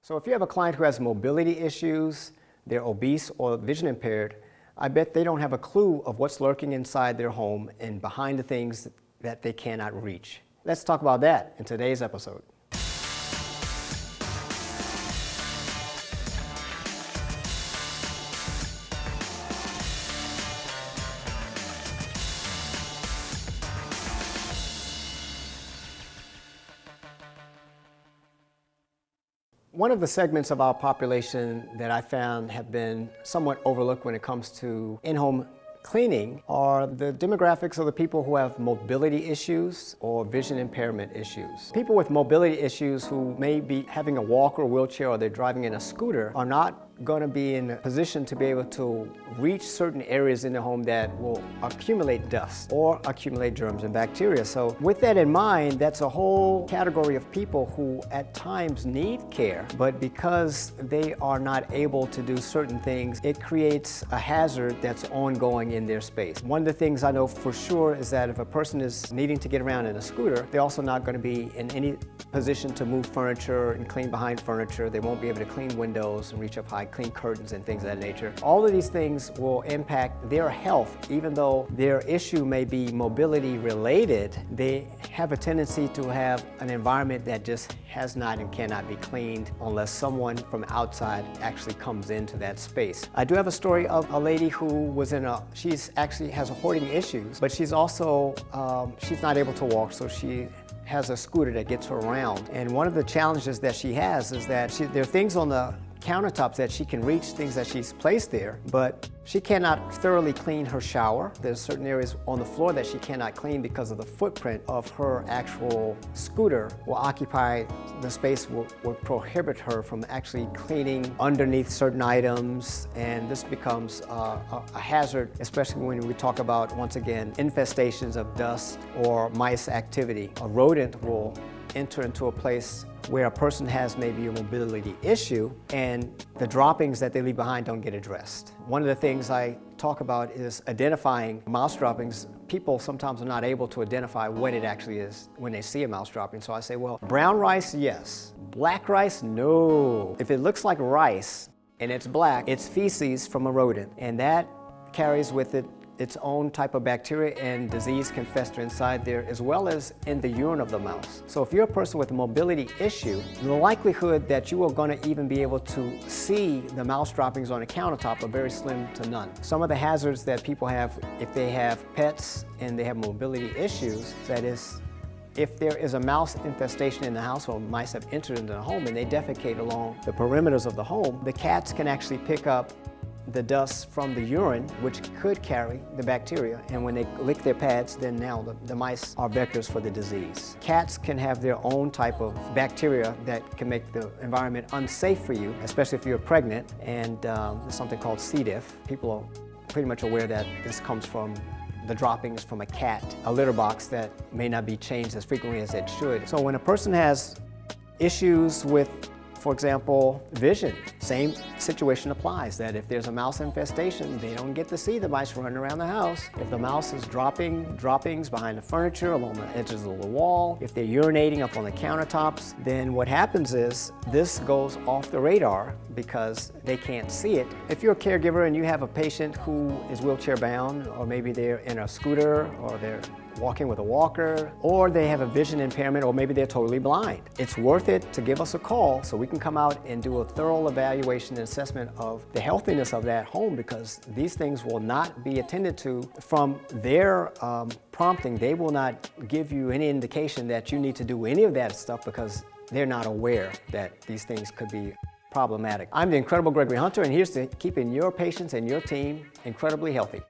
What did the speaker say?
So if you have a client who has mobility issues, they're obese or vision impaired, I bet they don't have a clue of what's lurking inside their home and behind the things that they cannot reach. Let's talk about that in today's episode. One of the segments of our population that I found have been somewhat overlooked when it comes to in-home cleaning are the demographics of the people who have mobility issues or vision impairment issues. People with mobility issues who may be having a walker or wheelchair or they're driving in a scooter are not going to be in a position to be able to reach certain areas in the home that will accumulate dust or accumulate germs and bacteria. So with that in mind, that's a whole category of people who at times need care, but because they are not able to do certain things, it creates a hazard that's ongoing in their space. One of the things I know for sure is that if a person is needing to get around in a scooter, they're also not going to be in any position to move furniture and clean behind furniture. They won't be able to clean windows and reach up high, clean curtains and things of that nature. All of these things will impact their health. Even though their issue may be mobility related, they have a tendency to have an environment that just has not and cannot be cleaned unless someone from outside actually comes into that space. I do have a story of a lady who was she's actually has hoarding issues, but she's also, she's not able to walk, so she has a scooter that gets her around. And one of the challenges that she has is that there are things on the countertops that she can reach, things that she's placed there, but she cannot thoroughly clean her shower. There's certain areas on the floor that she cannot clean because of the footprint of her actual scooter will occupy the space, will prohibit her from actually cleaning underneath certain items, and this becomes a hazard, especially when we talk about, once again, infestations of dust or mice activity. A rodent will enter into a place where a person has maybe a mobility issue and the droppings that they leave behind don't get addressed. One of the things I talk about is identifying mouse droppings. People sometimes are not able to identify what it actually is when they see a mouse dropping. So I say, well, brown rice, yes. Black rice, no. If it looks like rice and it's black, it's feces from a rodent, and that carries with it its own type of bacteria, and disease can fester inside there as well as in the urine of the mouse. So if you're a person with a mobility issue, the likelihood that you are going to even be able to see the mouse droppings on a countertop are very slim to none. Some of the hazards that people have if they have pets and they have mobility issues, that is, if there is a mouse infestation in the house or mice have entered into the home and they defecate along the perimeters of the home, the cats can actually pick up the dust from the urine, which could carry the bacteria, and when they lick their pads, then now the mice are vectors for the disease. Cats can have their own type of bacteria that can make the environment unsafe for you, especially if you're pregnant, and there's something called C. diff. People are pretty much aware that this comes from the droppings from a cat, a litter box that may not be changed as frequently as it should. So when a person has issues with, for example, vision, same situation applies, that if there's a mouse infestation, they don't get to see the mice running around the house. If the mouse is dropping droppings behind the furniture, along the edges of the wall, if they're urinating up on the countertops, then what happens is this goes off the radar because they can't see it. If you're a caregiver and you have a patient who is wheelchair bound, or maybe they're in a scooter, or they're walking with a walker, or they have a vision impairment, or maybe they're totally blind, it's worth it to give us a call so we can come out and do a thorough evaluation and assessment of the healthiness of that home, because these things will not be attended to from their prompting. They will not give you any indication that you need to do any of that stuff because they're not aware that these things could be problematic. I'm the Incredible Gregory Hunter, and here's to keeping your patients and your team incredibly healthy.